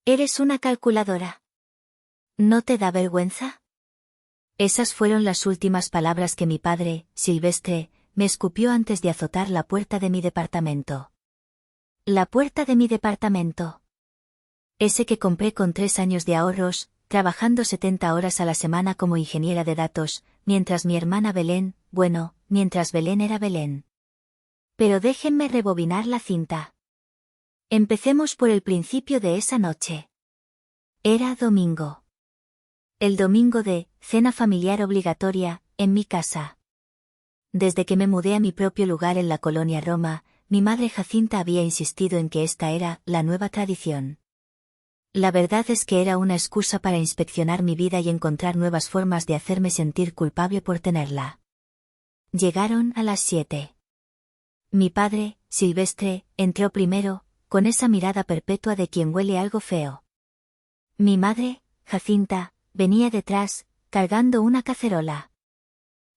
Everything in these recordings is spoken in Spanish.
Eres una calculadora. ¿No te da vergüenza? Esas fueron las últimas palabras que mi padre, Silvestre, me escupió antes de azotar la puerta de mi departamento. La puerta de mi departamento. Ese que compré con 3 años de ahorros, trabajando 70 horas a la semana como ingeniera de datos, mientras mi hermana Belén, mientras Belén era Belén. Pero déjenme rebobinar la cinta. Empecemos por el principio de esa noche. Era domingo. El domingo de cena familiar obligatoria, en mi casa. Desde que me mudé a mi propio lugar en la colonia Roma, mi madre Jacinta había insistido en que esta era la nueva tradición. La verdad es que era una excusa para inspeccionar mi vida y encontrar nuevas formas de hacerme sentir culpable por tenerla. Llegaron a las 7. Mi padre, Silvestre, entró primero, con esa mirada perpetua de quien huele algo feo. Mi madre, Jacinta, venía detrás, cargando una cacerola.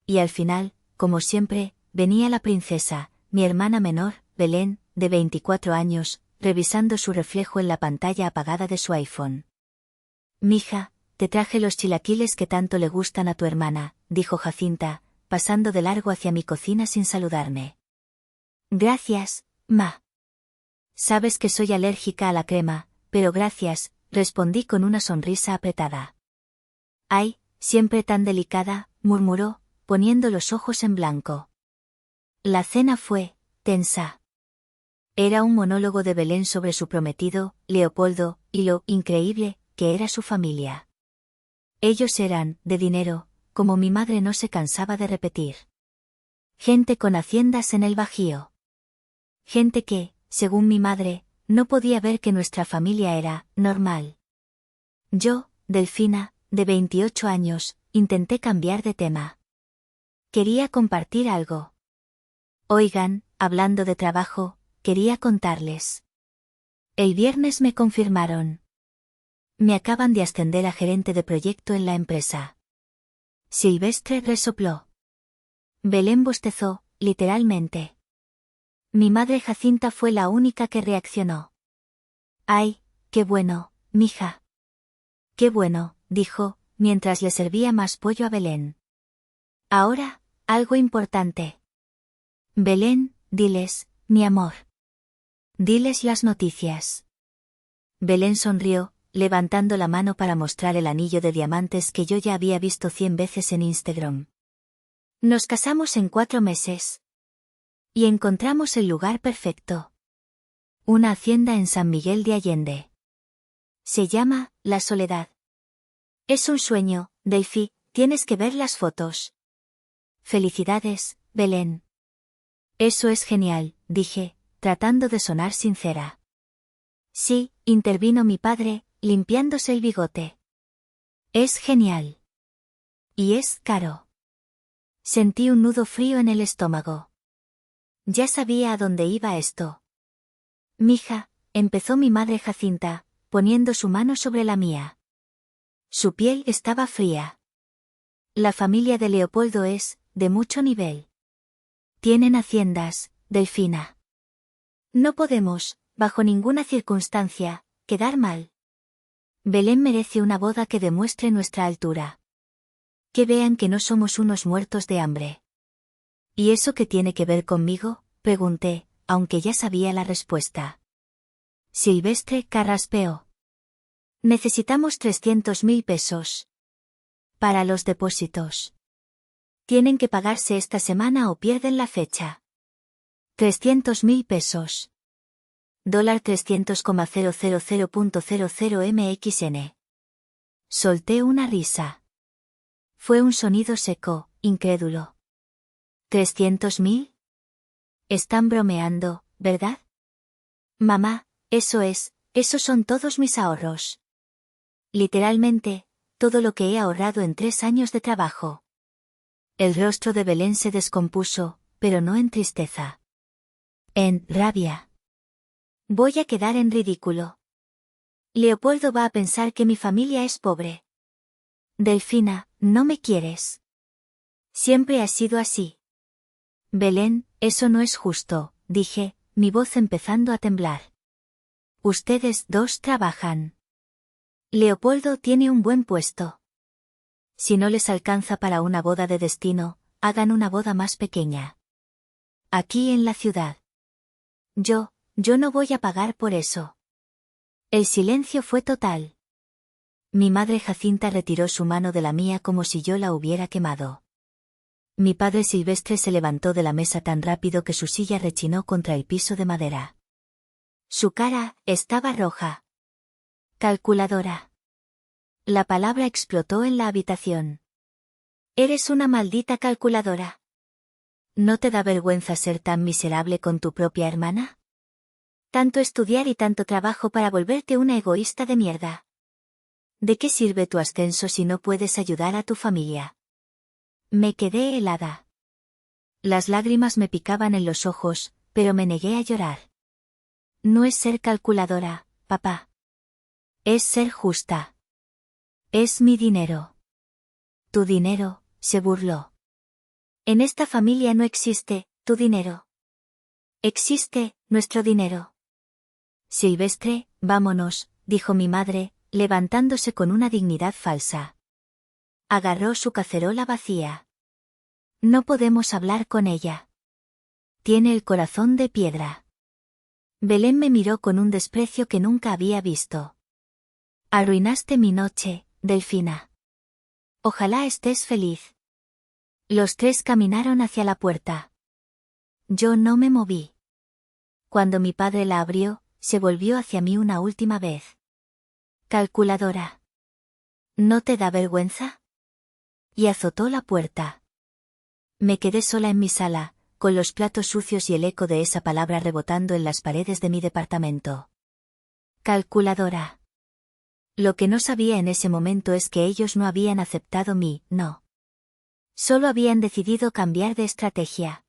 Y al final, como siempre, venía la princesa, mi hermana menor, Belén, de 24 años, revisando su reflejo en la pantalla apagada de su iPhone. «Mija, te traje los chilaquiles que tanto le gustan a tu hermana», dijo Jacinta, pasando de largo hacia mi cocina sin saludarme. «Gracias, ma. Sabes que soy alérgica a la crema, pero gracias», respondí con una sonrisa apretada. «Ay, siempre tan delicada», murmuró, poniendo los ojos en blanco. La cena fue tensa. Era un monólogo de Belén sobre su prometido, Leopoldo, y lo increíble que era su familia. Ellos eran, de dinero, como mi madre no se cansaba de repetir. Gente con haciendas en el Bajío. Gente que, según mi madre, no podía ver que nuestra familia era normal. Yo, Delfina, de 28 años, intenté cambiar de tema. Quería compartir algo. Oigan, hablando de trabajo, quería contarles. El viernes me confirmaron. Me acaban de ascender a gerente de proyecto en la empresa. Silvestre resopló. Belén bostezó, literalmente. Mi madre Jacinta fue la única que reaccionó. «Ay, qué bueno, mija». «Qué bueno», dijo, mientras le servía más pollo a Belén. «Ahora, algo importante. Belén, diles, mi amor. Diles las noticias». Belén sonrió, levantando la mano para mostrar el anillo de diamantes que yo ya había visto 100 veces en Instagram. «Nos casamos en 4 meses. Y encontramos el lugar perfecto. Una hacienda en San Miguel de Allende. Se llama La Soledad. Es un sueño, Delphi, tienes que ver las fotos». «Felicidades, Belén». «Eso es genial», dije, tratando de sonar sincera. «Sí», intervino mi padre, limpiándose el bigote. «Es genial. Y es caro». Sentí un nudo frío en el estómago. Ya sabía a dónde iba esto. «Mija», empezó mi madre Jacinta, poniendo su mano sobre la mía. Su piel estaba fría. «La familia de Leopoldo es, de mucho nivel. Tienen haciendas, Delfina. No podemos, bajo ninguna circunstancia, quedar mal. Belén merece una boda que demuestre nuestra altura. Que vean que no somos unos muertos de hambre». «¿Y eso qué tiene que ver conmigo?», pregunté, aunque ya sabía la respuesta. Silvestre carraspeó. «Necesitamos 300.000 pesos. Para los depósitos. Tienen que pagarse esta semana o pierden la fecha». 300.000 pesos. $300,000.00 MXN. Solté una risa. Fue un sonido seco, incrédulo. ¿300.000? Están bromeando, ¿verdad? Mamá, esos son todos mis ahorros. Literalmente, todo lo que he ahorrado en 3 años de trabajo. El rostro de Belén se descompuso, pero no en tristeza. En rabia. Voy a quedar en ridículo. Leopoldo va a pensar que mi familia es pobre. Delfina, no me quieres. Siempre has sido así. Belén, eso no es justo, dije, mi voz empezando a temblar. Ustedes dos trabajan. Leopoldo tiene un buen puesto. Si no les alcanza para una boda de destino, hagan una boda más pequeña. Aquí en la ciudad. Yo no voy a pagar por eso. El silencio fue total. Mi madre Jacinta retiró su mano de la mía como si yo la hubiera quemado. Mi padre Silvestre se levantó de la mesa tan rápido que su silla rechinó contra el piso de madera. Su cara estaba roja. Calculadora. La palabra explotó en la habitación. Eres una maldita calculadora. ¿No te da vergüenza ser tan miserable con tu propia hermana? Tanto estudiar y tanto trabajo para volverte una egoísta de mierda. ¿De qué sirve tu ascenso si no puedes ayudar a tu familia? Me quedé helada. Las lágrimas me picaban en los ojos, pero me negué a llorar. No es ser calculadora, papá. Es ser justa. Es mi dinero. Tu dinero, se burló. En esta familia no existe tu dinero. Existe nuestro dinero. Silvestre, vámonos, dijo mi madre, levantándose con una dignidad falsa. Agarró su cacerola vacía. No podemos hablar con ella. Tiene el corazón de piedra. Belén me miró con un desprecio que nunca había visto. Arruinaste mi noche, Delfina. Ojalá estés feliz. Los tres caminaron hacia la puerta. Yo no me moví. Cuando mi padre la abrió, se volvió hacia mí una última vez. Calculadora. ¿No te da vergüenza? Y azotó la puerta. Me quedé sola en mi sala, con los platos sucios y el eco de esa palabra rebotando en las paredes de mi departamento. Calculadora. Lo que no sabía en ese momento es que ellos no habían aceptado mi no. Solo habían decidido cambiar de estrategia.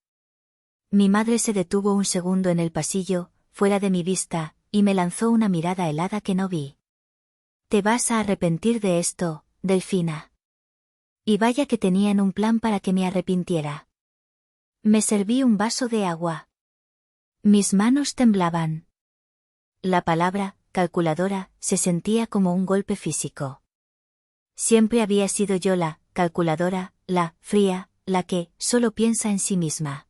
Mi madre se detuvo un segundo en el pasillo, fuera de mi vista, y me lanzó una mirada helada que no vi. Te vas a arrepentir de esto, Delfina. Y vaya que tenían un plan para que me arrepintiera. Me serví un vaso de agua. Mis manos temblaban. La palabra, calculadora, se sentía como un golpe físico. Siempre había sido yo la calculadora, la fría, la que solo piensa en sí misma.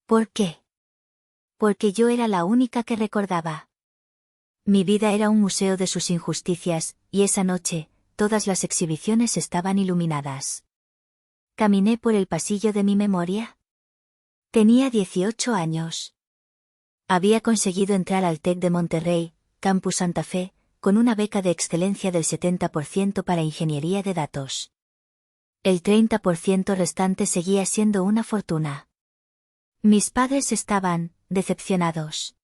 ¿Por qué? Porque yo era la única que recordaba. Mi vida era un museo de sus injusticias, y esa noche, todas las exhibiciones estaban iluminadas. Caminé por el pasillo de mi memoria. Tenía 18 años. Había conseguido entrar al TEC de Monterrey, Campus Santa Fe, con una beca de excelencia del 70% para ingeniería de datos. El 30% restante seguía siendo una fortuna. Mis padres estaban decepcionados.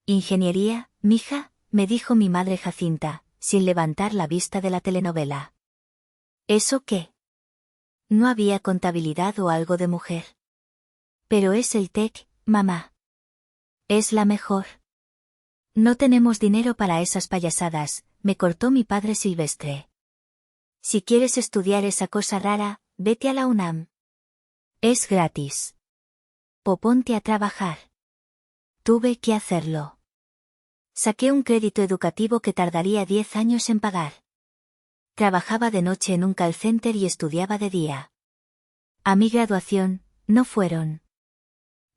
Ingeniería, mija, me dijo mi madre Jacinta, sin levantar la vista de la telenovela. ¿Eso qué? No había contabilidad o algo de mujer. Pero es el TEC, mamá. Es la mejor. No tenemos dinero para esas payasadas, me cortó mi padre Silvestre. Si quieres estudiar esa cosa rara, vete a la UNAM. Es gratis. O ponte a trabajar. Tuve que hacerlo. Saqué un crédito educativo que tardaría 10 años en pagar. Trabajaba de noche en un call center y estudiaba de día. A mi graduación, no fueron.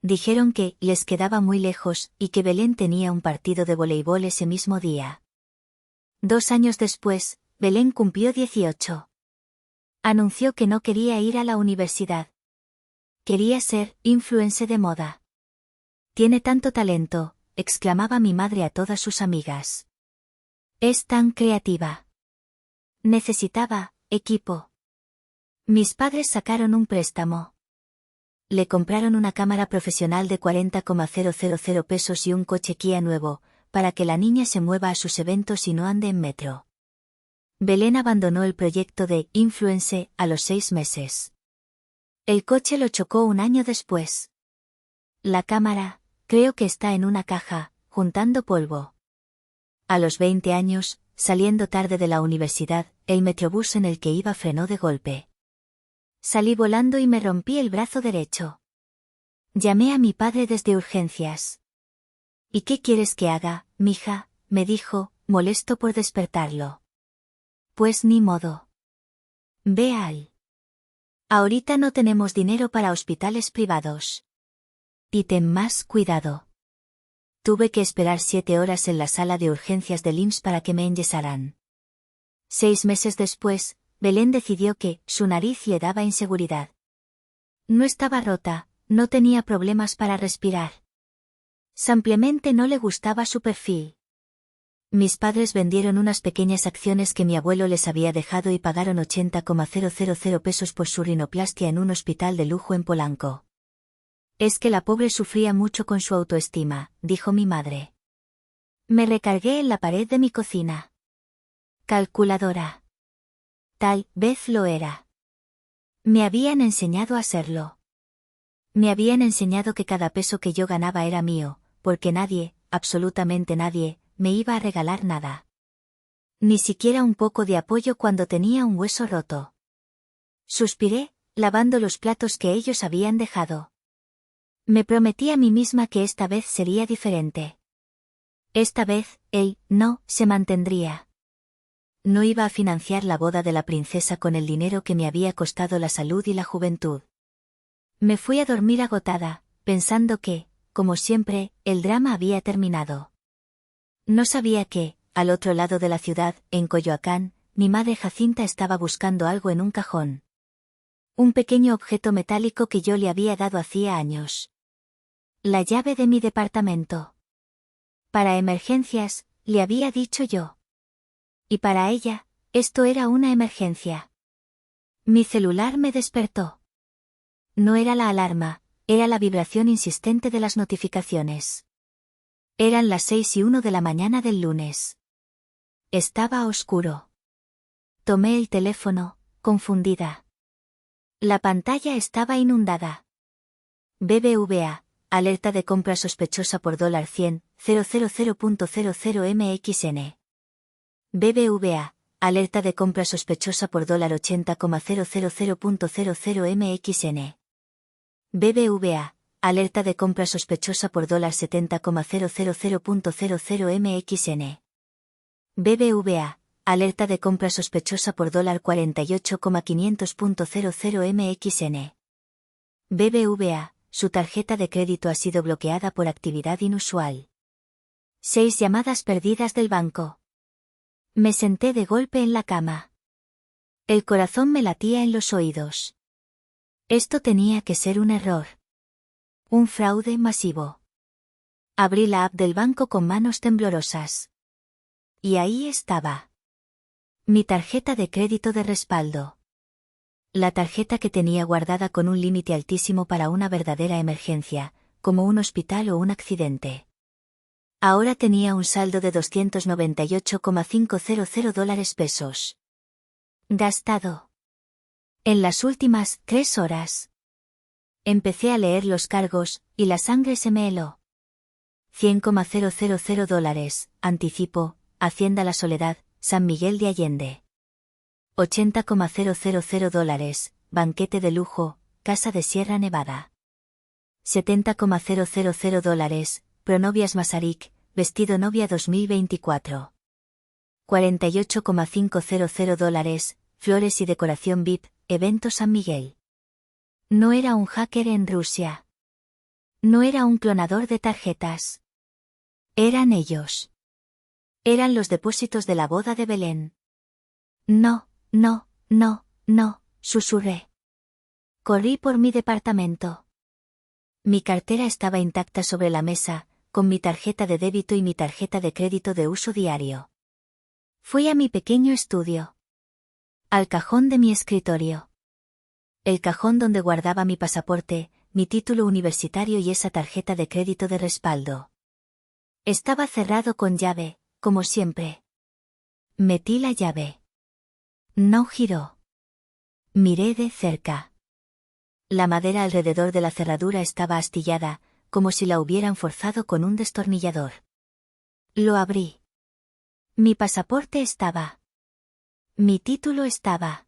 Dijeron que les quedaba muy lejos y que Belén tenía un partido de voleibol ese mismo día. 2 años después, Belén cumplió 18. Anunció que no quería ir a la universidad. Quería ser influencer de moda. Tiene tanto talento, exclamaba mi madre a todas sus amigas. Es tan creativa. Necesitaba equipo. Mis padres sacaron un préstamo. Le compraron una cámara profesional de 40,000 pesos y un coche Kia nuevo, para que la niña se mueva a sus eventos y no ande en metro. Belén abandonó el proyecto de influencer a los 6 meses. El coche lo chocó un año después. La cámara, creo que está en una caja, juntando polvo. A los 20 años, saliendo tarde de la universidad, el metrobús en el que iba frenó de golpe. Salí volando y me rompí el brazo derecho. Llamé a mi padre desde urgencias. ¿Y qué quieres que haga, mija?, me dijo, molesto por despertarlo. Pues ni modo. Ve al. Ahorita no tenemos dinero para hospitales privados. Y ten más cuidado. Tuve que esperar 7 horas en la sala de urgencias del IMSS para que me enyesaran. 6 meses después, Belén decidió que su nariz le daba inseguridad. No estaba rota, no tenía problemas para respirar. Simplemente no le gustaba su perfil. Mis padres vendieron unas pequeñas acciones que mi abuelo les había dejado y pagaron 80,000 pesos por su rinoplastia en un hospital de lujo en Polanco. Es que la pobre sufría mucho con su autoestima, dijo mi madre. Me recargué en la pared de mi cocina. Calculadora. Tal vez lo era. Me habían enseñado a serlo. Me habían enseñado que cada peso que yo ganaba era mío, porque nadie, absolutamente nadie, me iba a regalar nada. Ni siquiera un poco de apoyo cuando tenía un hueso roto. Suspiré, lavando los platos que ellos habían dejado. Me prometí a mí misma que esta vez sería diferente. Esta vez, él, no, se mantendría. No iba a financiar la boda de la princesa con el dinero que me había costado la salud y la juventud. Me fui a dormir agotada, pensando que, como siempre, el drama había terminado. No sabía que, al otro lado de la ciudad, en Coyoacán, mi madre Jacinta estaba buscando algo en un cajón. Un pequeño objeto metálico que yo le había dado hacía años. La llave de mi departamento. Para emergencias, le había dicho yo. Y para ella, esto era una emergencia. Mi celular me despertó. No era la alarma, era la vibración insistente de las notificaciones. Eran las 6:01 de la mañana del lunes. Estaba oscuro. Tomé el teléfono, confundida. La pantalla estaba inundada. BBVA, alerta de compra sospechosa por $100, 000.00 MXN. BBVA, alerta de compra sospechosa por $80,000.00 MXN. BBVA, alerta de compra sospechosa por $70,000.00 MXN. BBVA, alerta de compra sospechosa por $48,500.00 MXN. BBVA, su tarjeta de crédito ha sido bloqueada por actividad inusual. 6 llamadas perdidas del banco. Me senté de golpe en la cama. El corazón me latía en los oídos. Esto tenía que ser un error. Un fraude masivo. Abrí la app del banco con manos temblorosas. Y ahí estaba. Mi tarjeta de crédito de respaldo. La tarjeta que tenía guardada con un límite altísimo para una verdadera emergencia, como un hospital o un accidente. Ahora tenía un saldo de $298,500 gastado. En las últimas 3 horas. Empecé a leer los cargos, y la sangre se me heló. $100,000, anticipo, Hacienda La Soledad, San Miguel de Allende. $80,000, banquete de lujo, Casa de Sierra Nevada. $70,000, Pronovias Masaryk, vestido novia 2024. $48,500, flores y decoración VIP, evento San Miguel. No era un hacker en Rusia. No era un clonador de tarjetas. Eran ellos. Eran los depósitos de la boda de Belén. No, no, no, no, susurré. Corrí por mi departamento. Mi cartera estaba intacta sobre la mesa, con mi tarjeta de débito y mi tarjeta de crédito de uso diario. Fui a mi pequeño estudio. Al cajón de mi escritorio. El cajón donde guardaba mi pasaporte, mi título universitario y esa tarjeta de crédito de respaldo. Estaba cerrado con llave, como siempre. Metí la llave. No giró. Miré de cerca. La madera alrededor de la cerradura estaba astillada, como si la hubieran forzado con un destornillador. Lo abrí. Mi pasaporte estaba. Mi título estaba.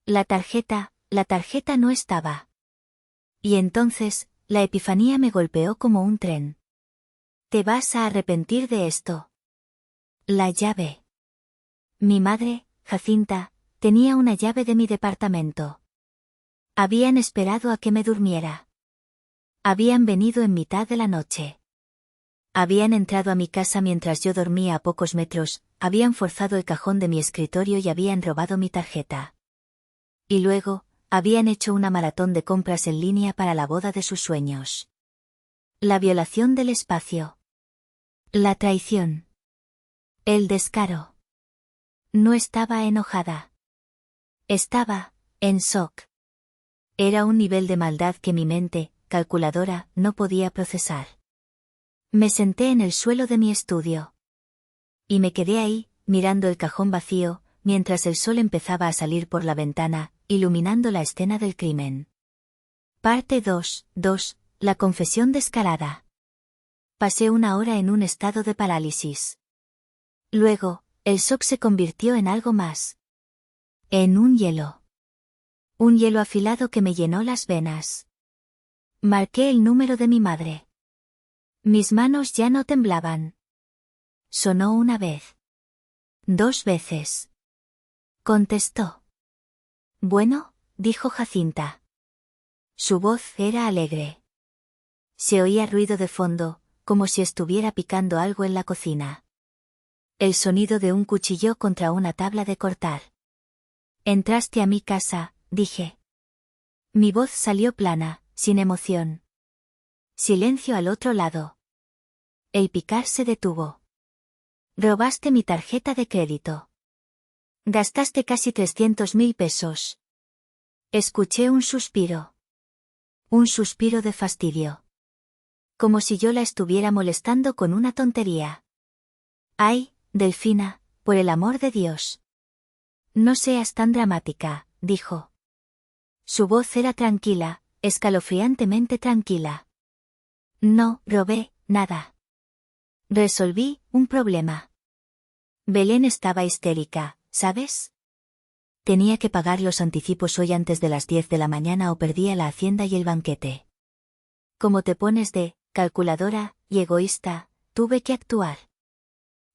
La tarjeta no estaba. Y entonces, la epifanía me golpeó como un tren. Te vas a arrepentir de esto. La llave. Mi madre, Jacinta, tenía una llave de mi departamento. Habían esperado a que me durmiera. Habían venido en mitad de la noche. Habían entrado a mi casa mientras yo dormía a pocos metros, habían forzado el cajón de mi escritorio y habían robado mi tarjeta. Y luego, habían hecho una maratón de compras en línea para la boda de sus sueños. La violación del espacio. La traición. El descaro. No estaba enojada. Estaba, en shock. Era un nivel de maldad que mi mente, calculadora, no podía procesar. Me senté en el suelo de mi estudio. Y me quedé ahí, mirando el cajón vacío, mientras el sol empezaba a salir por la ventana, iluminando la escena del crimen. Parte 2. La confesión descarada. Pasé una hora en un estado de parálisis. Luego, el shock se convirtió en algo más. En un hielo. Un hielo afilado que me llenó las venas. Marqué el número de mi madre. Mis manos ya no temblaban. Sonó una vez. 2 veces. Contestó. Bueno, dijo Jacinta. Su voz era alegre. Se oía ruido de fondo, como si estuviera picando algo en la cocina. El sonido de un cuchillo contra una tabla de cortar. Entraste a mi casa, dije. Mi voz salió plana, sin emoción. Silencio al otro lado. El picar se detuvo. Robaste mi tarjeta de crédito. Gastaste casi 300.000 pesos. Escuché un suspiro. Un suspiro de fastidio. Como si yo la estuviera molestando con una tontería. Ay, Delfina, por el amor de Dios. No seas tan dramática, dijo. Su voz era tranquila, escalofriantemente tranquila. No robé nada. Resolví un problema. Belén estaba histérica, ¿sabes? Tenía que pagar los anticipos hoy antes de las 10 de la mañana o perdía la hacienda y el banquete. Como te pones de calculadora y egoísta, tuve que actuar.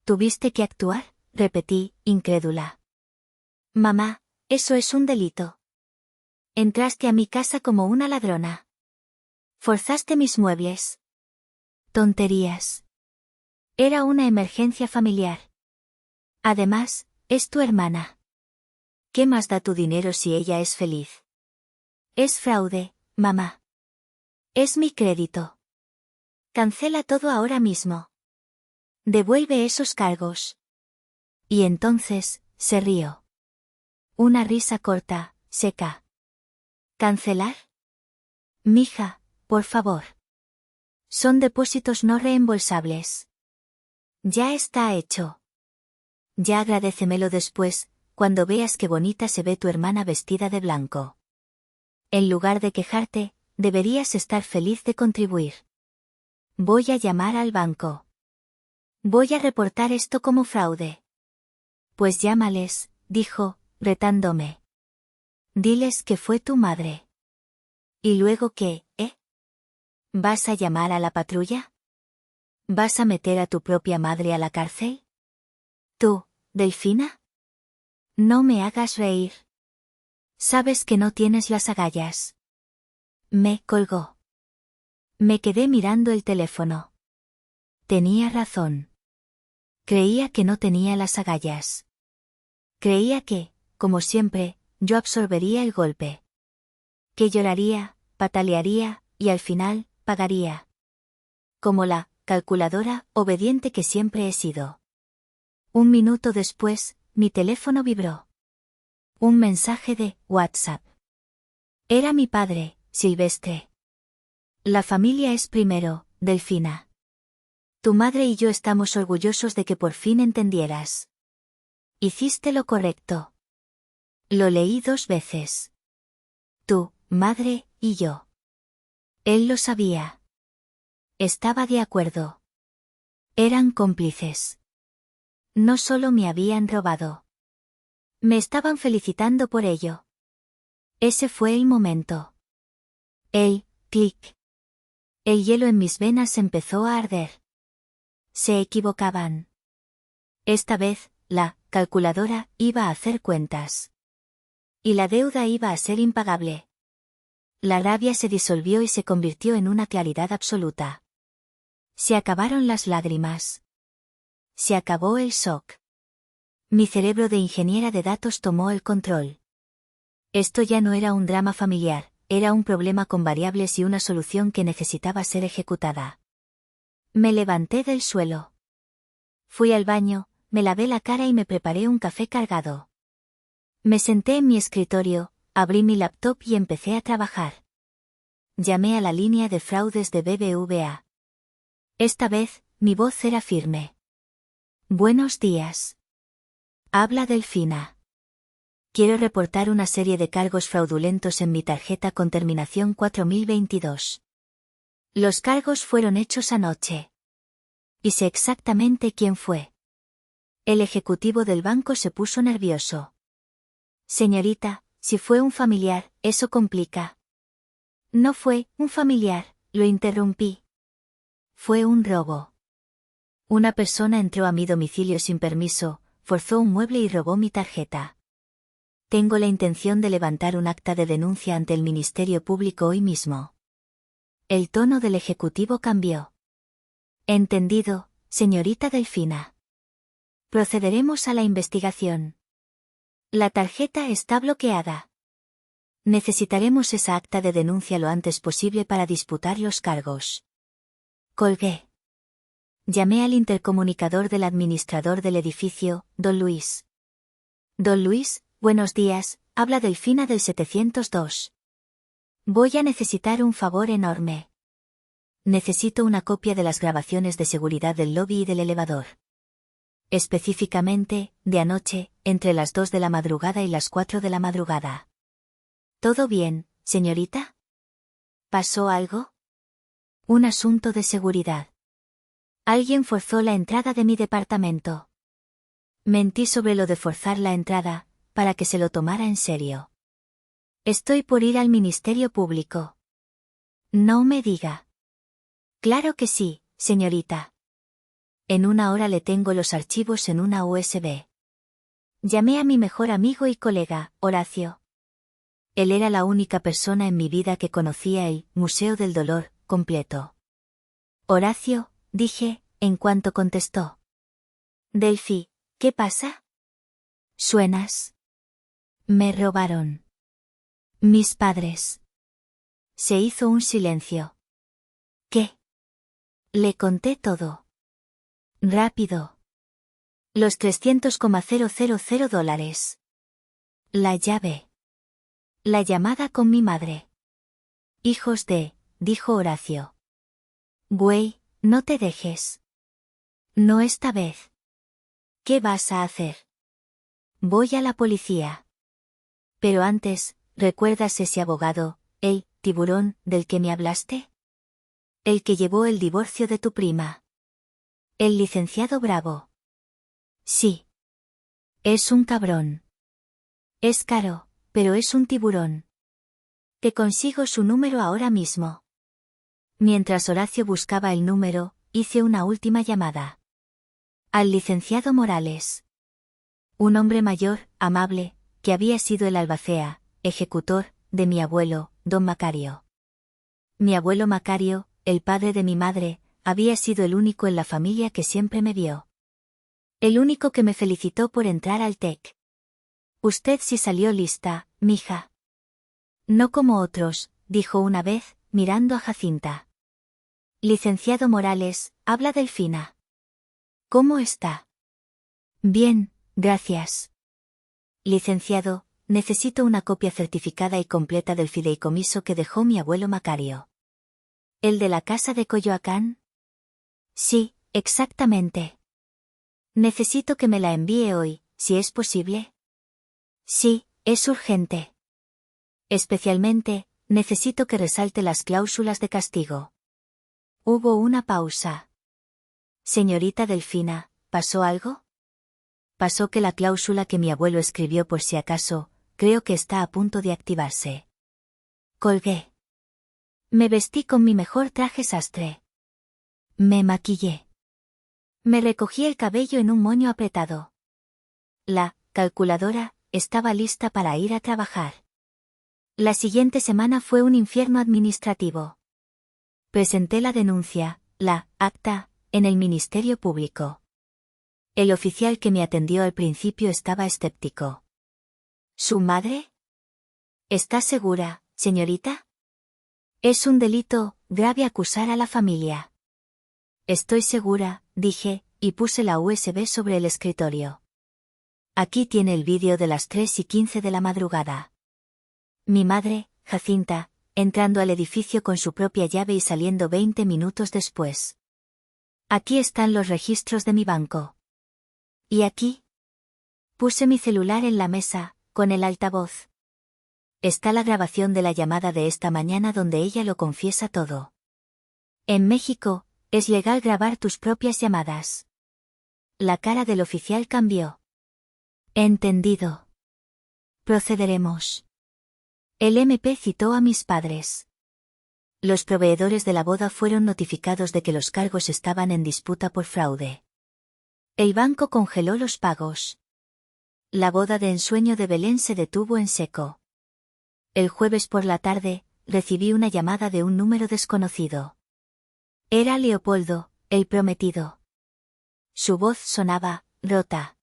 ¿Tuviste que actuar? Repetí, incrédula. Mamá, eso es un delito. Entraste a mi casa como una ladrona. Forzaste mis muebles. Tonterías. Era una emergencia familiar. Además, es tu hermana. ¿Qué más da tu dinero si ella es feliz? Es fraude, mamá. Es mi crédito. Cancela todo ahora mismo. Devuelve esos cargos. Y entonces, se rió. Una risa corta, seca. ¿Cancelar? Mija, por favor. Son depósitos no reembolsables. Ya está hecho. Ya agradécemelo después, cuando veas qué bonita se ve tu hermana vestida de blanco. En lugar de quejarte, deberías estar feliz de contribuir. Voy a llamar al banco. Voy a reportar esto como fraude. Pues llámales, dijo, retándome. Diles que fue tu madre. ¿Y luego qué, eh? ¿Vas a llamar a la patrulla? ¿Vas a meter a tu propia madre a la cárcel? ¿Tú, Delfina? No me hagas reír. Sabes que no tienes las agallas. Me colgó. Me quedé mirando el teléfono. Tenía razón. Creía que no tenía las agallas. Creía que, como siempre, yo absorbería el golpe. Que lloraría, patalearía, y al final, pagaría. Como la calculadora obediente que siempre he sido. 1 minuto después, mi teléfono vibró. Un mensaje de WhatsApp. Era mi padre, Silvestre. La familia es primero, Delfina. Tu madre y yo estamos orgullosos de que por fin entendieras. Hiciste lo correcto. Lo leí 2 veces. Tu madre y yo. Él lo sabía. Estaba de acuerdo. Eran cómplices. No solo me habían robado. Me estaban felicitando por ello. Ese fue el momento. El clic. El hielo en mis venas empezó a arder. Se equivocaban. Esta vez, la calculadora iba a hacer cuentas. Y la deuda iba a ser impagable. La rabia se disolvió y se convirtió en una claridad absoluta. Se acabaron las lágrimas. Se acabó el shock. Mi cerebro de ingeniera de datos tomó el control. Esto ya no era un drama familiar, era un problema con variables y una solución que necesitaba ser ejecutada. Me levanté del suelo. Fui al baño, me lavé la cara y me preparé un café cargado. Me senté en mi escritorio, abrí mi laptop y empecé a trabajar. Llamé a la línea de fraudes de BBVA. Esta vez, mi voz era firme. Buenos días. Habla Delfina. Quiero reportar una serie de cargos fraudulentos en mi tarjeta con terminación 4022. Los cargos fueron hechos anoche. Y sé exactamente quién fue. El ejecutivo del banco se puso nervioso. Señorita, si fue un familiar, eso complica. No fue un familiar, lo interrumpí. Fue un robo. Una persona entró a mi domicilio sin permiso, forzó un mueble y robó mi tarjeta. Tengo la intención de levantar un acta de denuncia ante el Ministerio Público hoy mismo. El tono del ejecutivo cambió. Entendido, señorita Delfina. Procederemos a la investigación. La tarjeta está bloqueada. Necesitaremos esa acta de denuncia lo antes posible para disputar los cargos. Colgué. Llamé al intercomunicador del administrador del edificio, don Luis. Don Luis, buenos días, habla Delfina del 702. Voy a necesitar un favor enorme. Necesito una copia de las grabaciones de seguridad del lobby y del elevador. Específicamente, de anoche, entre las 2 de la madrugada y las 4 de la madrugada. ¿Todo bien, señorita? ¿Pasó algo? Un asunto de seguridad. Alguien forzó la entrada de mi departamento. Mentí sobre lo de forzar la entrada, para que se lo tomara en serio. Estoy por ir al Ministerio Público. No me diga. Claro que sí, señorita. En una hora le tengo los archivos en una USB. Llamé a mi mejor amigo y colega, Horacio. Él era la única persona en mi vida que conocía el Museo del Dolor completo. Horacio, dije, en cuanto contestó. Delphi, ¿qué pasa? ¿Suenas? Me robaron. Mis padres. Se hizo un silencio. ¿Qué? Le conté todo. Rápido. Los $300,000. La llave. La llamada con mi madre. Hijos de, dijo Horacio. Güey, no te dejes. No esta vez. ¿Qué vas a hacer? Voy a la policía. Pero antes, ¿recuerdas ese abogado, el tiburón, del que me hablaste? El que llevó el divorcio de tu prima. El licenciado Bravo. Sí. Es un cabrón. Es caro, pero es un tiburón. Te consigo su número ahora mismo. Mientras Horacio buscaba el número, hice una última llamada. Al licenciado Morales. Un hombre mayor, amable, que había sido el albacea, ejecutor, de mi abuelo, don Macario. Mi abuelo Macario, el padre de mi madre, había sido el único en la familia que siempre me vio. El único que me felicitó por entrar al TEC. Usted sí salió lista, mija. No como otros, dijo una vez, mirando a Jacinta. Licenciado Morales, habla Delfina. ¿Cómo está? Bien, gracias. Licenciado, necesito una copia certificada y completa del fideicomiso que dejó mi abuelo Macario. ¿El de la casa de Coyoacán? Sí, exactamente. Necesito que me la envíe hoy, si es posible. Sí, es urgente. Especialmente, necesito que resalte las cláusulas de castigo. Hubo una pausa. Señorita Delfina, ¿pasó algo? Pasó que la cláusula que mi abuelo escribió por si acaso, creo que está a punto de activarse. Colgué. Me vestí con mi mejor traje sastre. Me maquillé. Me recogí el cabello en un moño apretado. La calculadora estaba lista para ir a trabajar. La siguiente semana fue un infierno administrativo. Presenté la denuncia, la acta, en el Ministerio Público. El oficial que me atendió al principio estaba escéptico. ¿Su madre? ¿Está segura, señorita? Es un delito grave acusar a la familia. Estoy segura, dije, y puse la USB sobre el escritorio. Aquí tiene el vídeo de las 3:15 de la madrugada. Mi madre, Jacinta, entrando al edificio con su propia llave y saliendo 20 minutos después. Aquí están los registros de mi banco. ¿Y aquí? Puse mi celular en la mesa, con el altavoz. Está la grabación de la llamada de esta mañana donde ella lo confiesa todo. En México, es legal grabar tus propias llamadas. La cara del oficial cambió. Entendido. Procederemos. El MP citó a mis padres. Los proveedores de la boda fueron notificados de que los cargos estaban en disputa por fraude. El banco congeló los pagos. La boda de ensueño de Belén se detuvo en seco. El jueves por la tarde, recibí una llamada de un número desconocido. Era Leopoldo, el prometido. Su voz sonaba rota.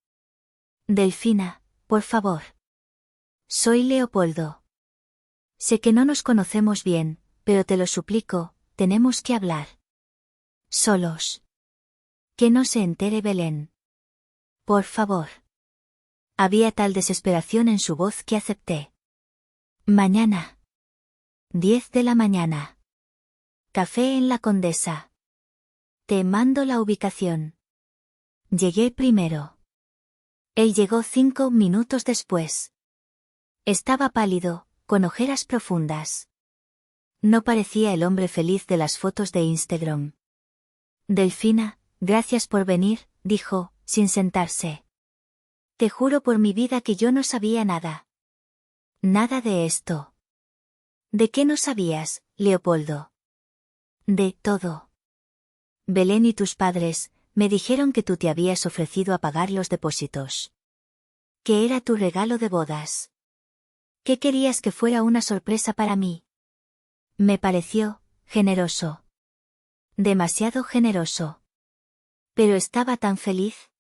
Delfina, por favor. Soy Leopoldo. Sé que no nos conocemos bien, pero te lo suplico, tenemos que hablar. Solos. Que no se entere Belén. Por favor. Había tal desesperación en su voz que acepté. Mañana. 10 de la mañana. Café en la Condesa. Te mando la ubicación. Llegué primero. Él llegó 5 minutos después. Estaba pálido, con ojeras profundas. No parecía el hombre feliz de las fotos de Instagram. Delfina, gracias por venir, dijo, sin sentarse. Te juro por mi vida que yo no sabía nada. Nada de esto. ¿De qué no sabías, Leopoldo? De todo. Belén y tus padres me dijeron que tú te habías ofrecido a pagar los depósitos. Que era tu regalo de bodas. ¿Qué querías que fuera una sorpresa para mí? Me pareció generoso. Demasiado generoso. Pero estaba tan feliz.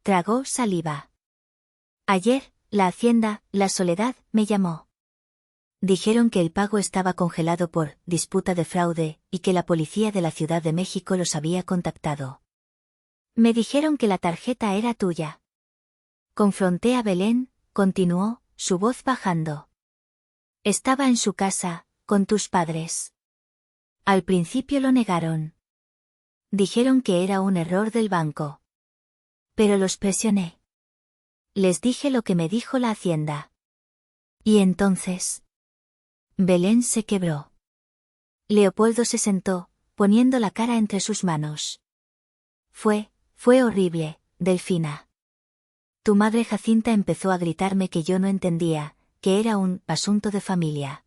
Tragó saliva. Ayer, la Hacienda, la Soledad, me llamó. Dijeron que el pago estaba congelado por disputa de fraude y que la policía de la Ciudad de México los había contactado. Me dijeron que la tarjeta era tuya. Confronté a Belén, continuó, su voz bajando. Estaba en su casa, con tus padres. Al principio lo negaron. Dijeron que era un error del banco. Pero los presioné. Les dije lo que me dijo la Hacienda. Y entonces. Belén se quebró. Leopoldo se sentó, poniendo la cara entre sus manos. Fue horrible, Delfina. Tu madre Jacinta empezó a gritarme que yo no entendía, que era un asunto de familia.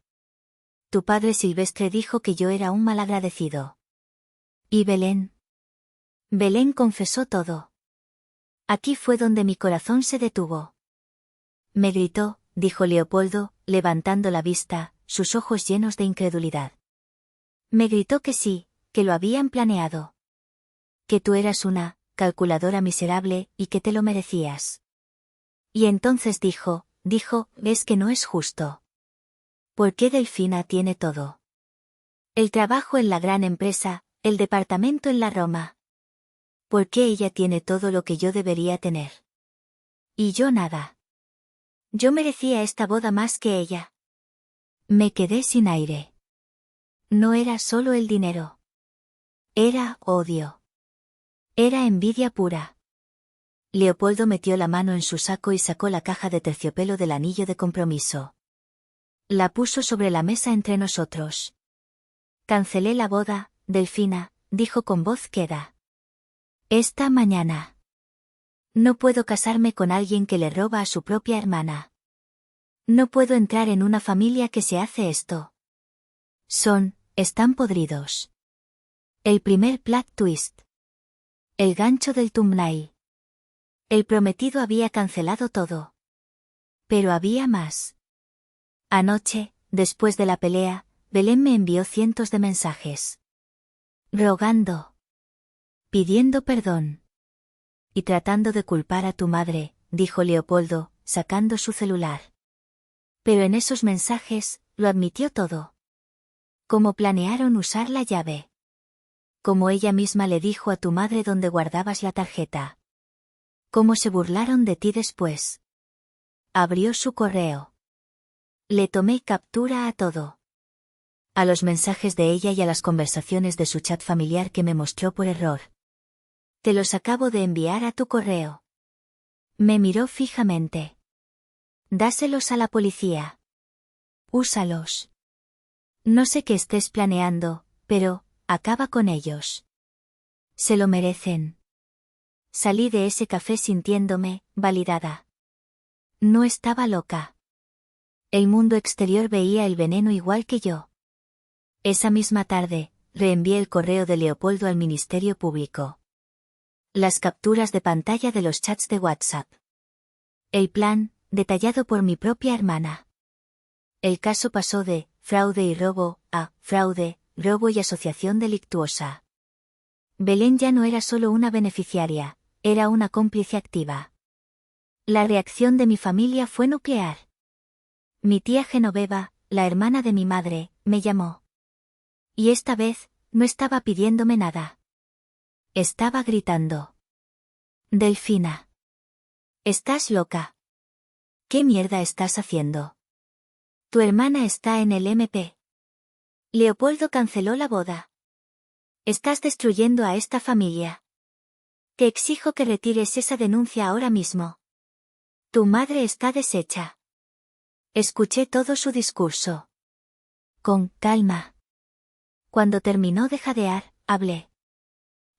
Tu padre Silvestre dijo que yo era un malagradecido. ¿Y Belén? Belén confesó todo. Aquí fue donde mi corazón se detuvo. Me gritó, dijo Leopoldo, levantando la vista, sus ojos llenos de incredulidad. Me gritó que sí, que lo habían planeado. Que tú eras una calculadora miserable y que te lo merecías. Y entonces dijo, es que no es justo. ¿Por qué Delfina tiene todo? El trabajo en la gran empresa, el departamento en la Roma. ¿Por qué ella tiene todo lo que yo debería tener? Y yo nada. Yo merecía esta boda más que ella. Me quedé sin aire. No era solo el dinero. Era odio. Era envidia pura. Leopoldo metió la mano en su saco y sacó la caja de terciopelo del anillo de compromiso. La puso sobre la mesa entre nosotros. Cancelé la boda, Delfina, dijo con voz queda. Esta mañana. No puedo casarme con alguien que le roba a su propia hermana. No puedo entrar en una familia que se hace esto. Están podridos. El primer plot twist. El gancho del thumbnail. El prometido había cancelado todo. Pero había más. Anoche, después de la pelea, Belén me envió cientos de mensajes. Rogando. Pidiendo perdón. Y tratando de culpar a tu madre, dijo Leopoldo, sacando su celular. Pero en esos mensajes, lo admitió todo. Cómo planearon usar la llave. Como ella misma le dijo a tu madre dónde guardabas la tarjeta. Cómo se burlaron de ti después. Abrió su correo. Le tomé captura a todo. A los mensajes de ella y a las conversaciones de su chat familiar que me mostró por error. Te los acabo de enviar a tu correo. Me miró fijamente. Dáselos a la policía. Úsalos. No sé qué estés planeando, pero, acaba con ellos. Se lo merecen. Salí de ese café sintiéndome, validada. No estaba loca. El mundo exterior veía el veneno igual que yo. Esa misma tarde, reenvié el correo de Leopoldo al Ministerio Público. Las capturas de pantalla de los chats de WhatsApp. El plan, detallado por mi propia hermana. El caso pasó de fraude y robo a fraude, robo y asociación delictuosa. Belén ya no era solo una beneficiaria, era una cómplice activa. La reacción de mi familia fue nuclear. Mi tía Genoveva, la hermana de mi madre, me llamó. Y esta vez, no estaba pidiéndome nada. Estaba gritando. Delfina. ¿Estás loca? ¿Qué mierda estás haciendo? Tu hermana está en el MP. Leopoldo canceló la boda. Estás destruyendo a esta familia. Te exijo que retires esa denuncia ahora mismo. Tu madre está deshecha. Escuché todo su discurso. Con calma. Cuando terminó de jadear, hablé.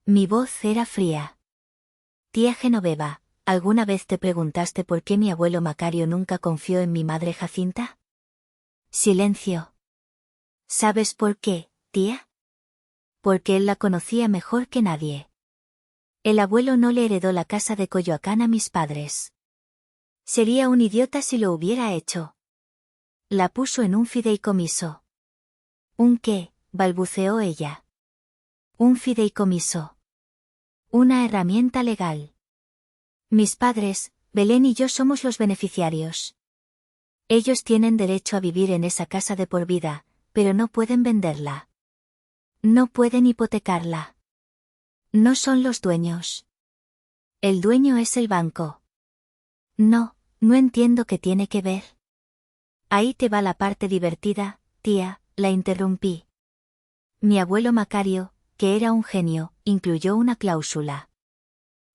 Mi voz era fría. Tía Genoveva, ¿alguna vez te preguntaste por qué mi abuelo Macario nunca confió en mi madre Jacinta? Silencio. ¿Sabes por qué, tía? Porque él la conocía mejor que nadie. El abuelo no le heredó la casa de Coyoacán a mis padres. Sería un idiota si lo hubiera hecho. La puso en un fideicomiso. ¿Un qué?, balbuceó ella. Un fideicomiso. Una herramienta legal. Mis padres, Belén y yo somos los beneficiarios. Ellos tienen derecho a vivir en esa casa de por vida, pero no pueden venderla. No pueden hipotecarla. No son los dueños. El dueño es el banco. No, no entiendo qué tiene que ver. Ahí te va la parte divertida, tía, la interrumpí. Mi abuelo Macario, que era un genio, incluyó una cláusula.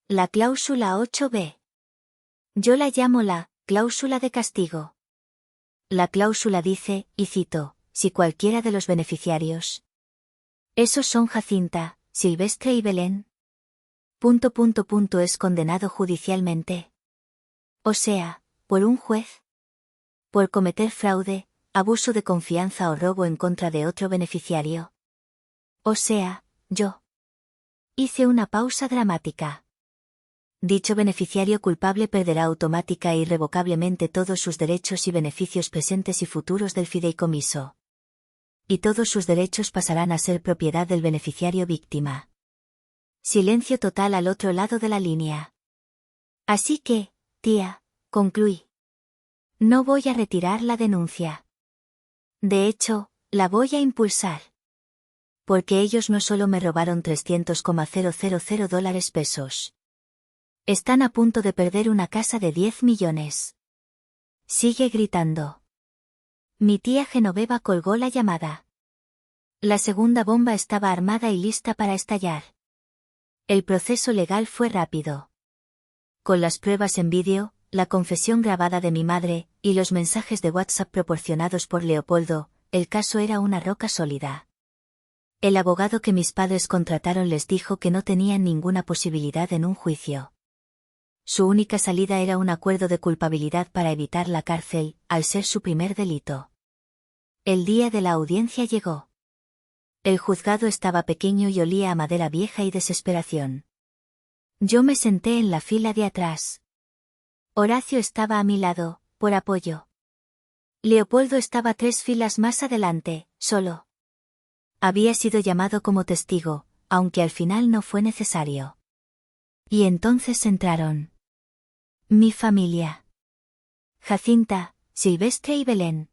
La cláusula 8b. Yo la llamo la cláusula de castigo. La cláusula dice, y cito, si cualquiera de los beneficiarios. Esos son Jacinta, Silvestre y Belén. ... es condenado judicialmente. O sea, por un juez. Por cometer fraude, abuso de confianza o robo en contra de otro beneficiario. O sea, yo. Hice una pausa dramática. Dicho beneficiario culpable perderá automática e irrevocablemente todos sus derechos y beneficios presentes y futuros del fideicomiso. Y todos sus derechos pasarán a ser propiedad del beneficiario víctima. Silencio total al otro lado de la línea. Así que, tía, concluí. No voy a retirar la denuncia. De hecho, la voy a impulsar. Porque ellos no solo me robaron $300,000 Están a punto de perder una casa de 10 millones. Sigue gritando. Mi tía Genoveva colgó la llamada. La segunda bomba estaba armada y lista para estallar. El proceso legal fue rápido. Con las pruebas en vídeo, la confesión grabada de mi madre, y los mensajes de WhatsApp proporcionados por Leopoldo, el caso era una roca sólida. El abogado que mis padres contrataron les dijo que no tenían ninguna posibilidad en un juicio. Su única salida era un acuerdo de culpabilidad para evitar la cárcel, al ser su primer delito. El día de la audiencia llegó. El juzgado estaba pequeño y olía a madera vieja y desesperación. Yo me senté en la fila de atrás. Horacio estaba a mi lado, por apoyo. Leopoldo estaba 3 filas más adelante, solo. Había sido llamado como testigo, aunque al final no fue necesario. Y entonces entraron. Mi familia. Jacinta, Silvestre y Belén.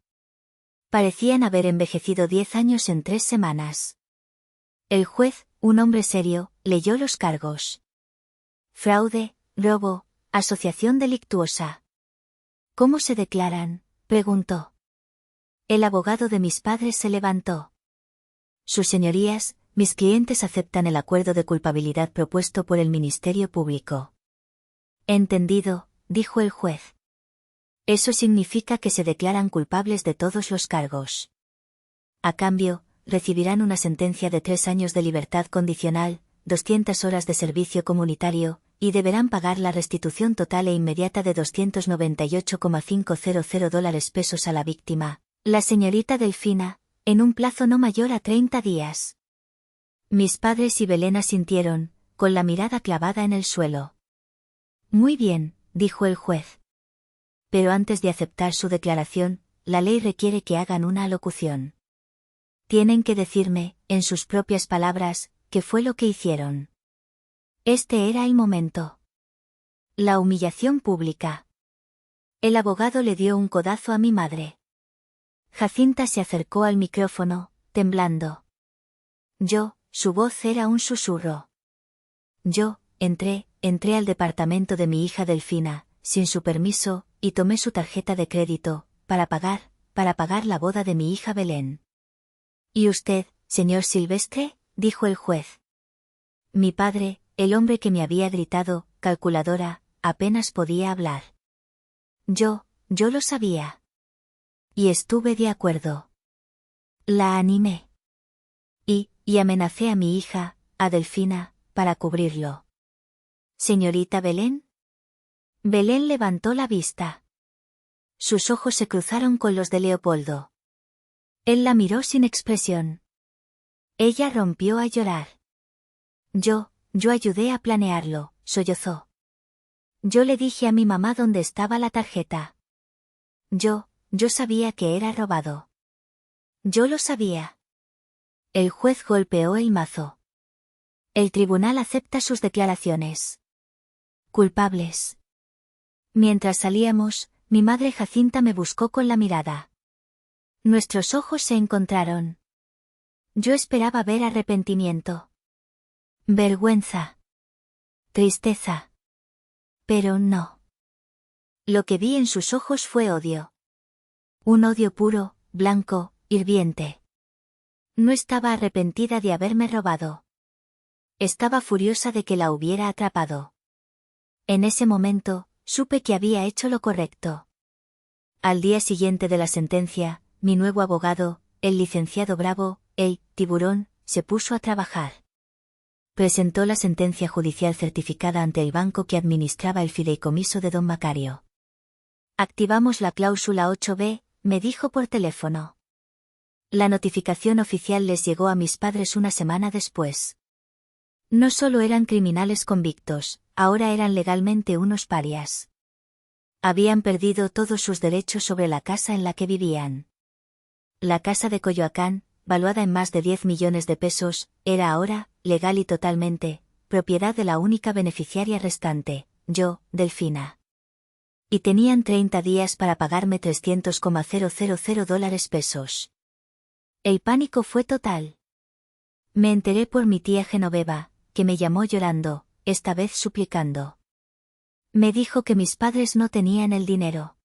Parecían haber envejecido 10 años en 3 semanas. El juez, un hombre serio, leyó los cargos. Fraude, robo, asociación delictuosa. ¿Cómo se declaran?, preguntó. El abogado de mis padres se levantó. Sus señorías, mis clientes aceptan el acuerdo de culpabilidad propuesto por el Ministerio Público. Entendido, dijo el juez. Eso significa que se declaran culpables de todos los cargos. A cambio, recibirán una sentencia de 3 años de libertad condicional, 200 horas de servicio comunitario, y deberán pagar la restitución total e inmediata de $298,500 a la víctima, la señorita Delfina, en un plazo no mayor a 30 días. Mis padres y Belén asintieron, con la mirada clavada en el suelo. Muy bien, dijo el juez. Pero antes de aceptar su declaración, la ley requiere que hagan una alocución. Tienen que decirme, en sus propias palabras, qué fue lo que hicieron. Este era el momento. La humillación pública. El abogado le dio un codazo a mi madre. Jacinta se acercó al micrófono, temblando. Su voz era un susurro. Entré al departamento de mi hija Delfina, sin su permiso, y tomé su tarjeta de crédito, para pagar la boda de mi hija Belén. ¿Y usted, señor Silvestre?, dijo el juez. Mi padre, el hombre que me había gritado, calculadora, apenas podía hablar. Yo lo sabía. Y estuve de acuerdo. La animé. Y amenacé a mi hija, a Delfina, para cubrirlo. ¿Señorita Belén? Belén levantó la vista. Sus ojos se cruzaron con los de Leopoldo. Él la miró sin expresión. Ella rompió a llorar. Yo ayudé a planearlo, sollozó. Yo le dije a mi mamá dónde estaba la tarjeta. Yo sabía que era robado. Yo lo sabía. El juez golpeó el mazo. El tribunal acepta sus declaraciones. Culpables. Mientras salíamos, mi madre Jacinta me buscó con la mirada. Nuestros ojos se encontraron. Yo esperaba ver arrepentimiento. Vergüenza. Tristeza. Pero no. Lo que vi en sus ojos fue odio. Un odio puro, blanco, hirviente. No estaba arrepentida de haberme robado. Estaba furiosa de que la hubiera atrapado. En ese momento, supe que había hecho lo correcto. Al día siguiente de la sentencia, mi nuevo abogado, el licenciado Bravo, el tiburón, se puso a trabajar. Presentó la sentencia judicial certificada ante el banco que administraba el fideicomiso de don Macario. Activamos la cláusula 8b, me dijo por teléfono. La notificación oficial les llegó a mis padres una semana después. No solo eran criminales convictos, ahora eran legalmente unos parias. Habían perdido todos sus derechos sobre la casa en la que vivían. La casa de Coyoacán, valuada en más de 10 millones de pesos, era ahora, legal y totalmente, propiedad de la única beneficiaria restante, yo, Delfina. Y tenían 30 días para pagarme $300,000. El pánico fue total. Me enteré por mi tía Genoveva, que me llamó llorando, esta vez suplicando. Me dijo que mis padres no tenían el dinero.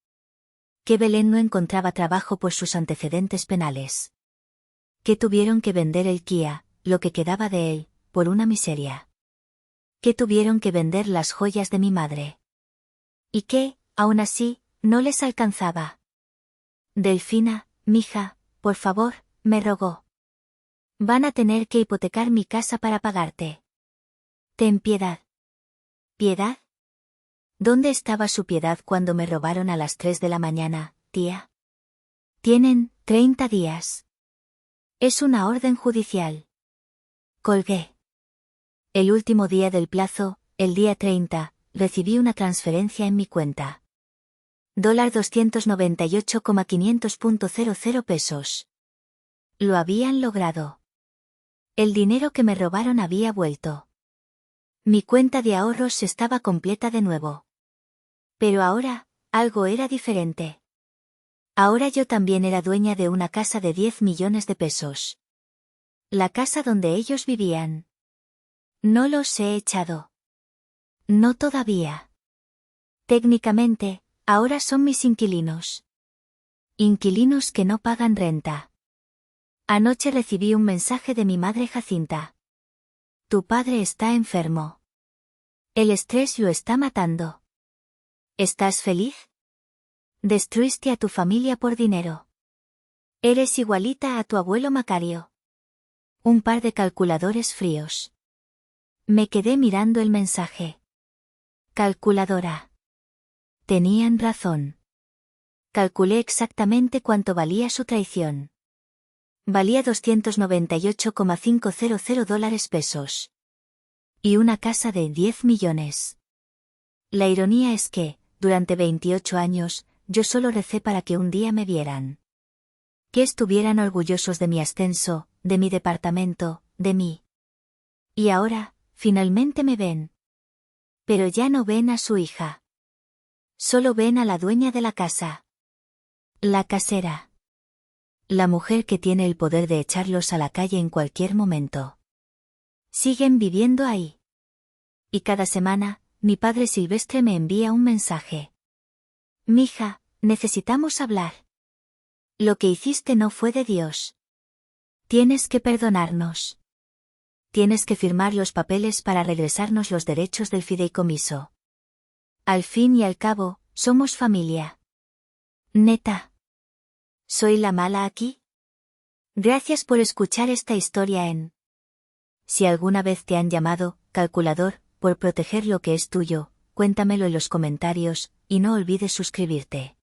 Que Belén no encontraba trabajo por sus antecedentes penales. Que tuvieron que vender el Kia, lo que quedaba de él, por una miseria. Que tuvieron que vender las joyas de mi madre. Y que, aún así, no les alcanzaba. Delfina, mija, por favor, me rogó. Van a tener que hipotecar mi casa para pagarte. Ten piedad. ¿Piedad? ¿Dónde estaba su piedad cuando me robaron a las 3 de la mañana, tía? Tienen 30 días. Es una orden judicial. Colgué. El último día del plazo, El día 30, recibí una transferencia en mi cuenta. $298,500.00 pesos. Lo habían logrado. El dinero que me robaron había vuelto. Mi cuenta de ahorros estaba completa de nuevo. Pero ahora, algo era diferente. Ahora yo también era dueña de una casa de 10 millones de pesos. La casa donde ellos vivían. No los he echado. No todavía. Técnicamente, ahora son mis inquilinos. Inquilinos que no pagan renta. Anoche recibí un mensaje de mi madre Jacinta. Tu padre está enfermo. El estrés lo está matando. ¿Estás feliz? Destruiste a tu familia por dinero. Eres igualita a tu abuelo Macario. Un par de calculadores fríos. Me quedé mirando el mensaje. Calculadora. Tenían razón. Calculé exactamente cuánto valía su traición. Valía $298,500 pesos. Y una casa de 10 millones. La ironía es que, durante 28 años, yo solo recé para que un día me vieran. Que estuvieran orgullosos de mi ascenso, de mi departamento, de mí. Y ahora, finalmente me ven. Pero ya no ven a su hija. Solo ven a la dueña de la casa. La casera. La mujer que tiene el poder de echarlos a la calle en cualquier momento. Siguen viviendo ahí. Y cada semana, mi padre Silvestre me envía un mensaje. Mija, necesitamos hablar. Lo que hiciste no fue de Dios. Tienes que perdonarnos. Tienes que firmar los papeles para regresarnos los derechos del fideicomiso. Al fin y al cabo, somos familia. Neta. ¿Soy la mala aquí? Gracias por escuchar esta historia en... Si alguna vez te han llamado, calculador, por proteger lo que es tuyo, cuéntamelo en los comentarios, y no olvides suscribirte.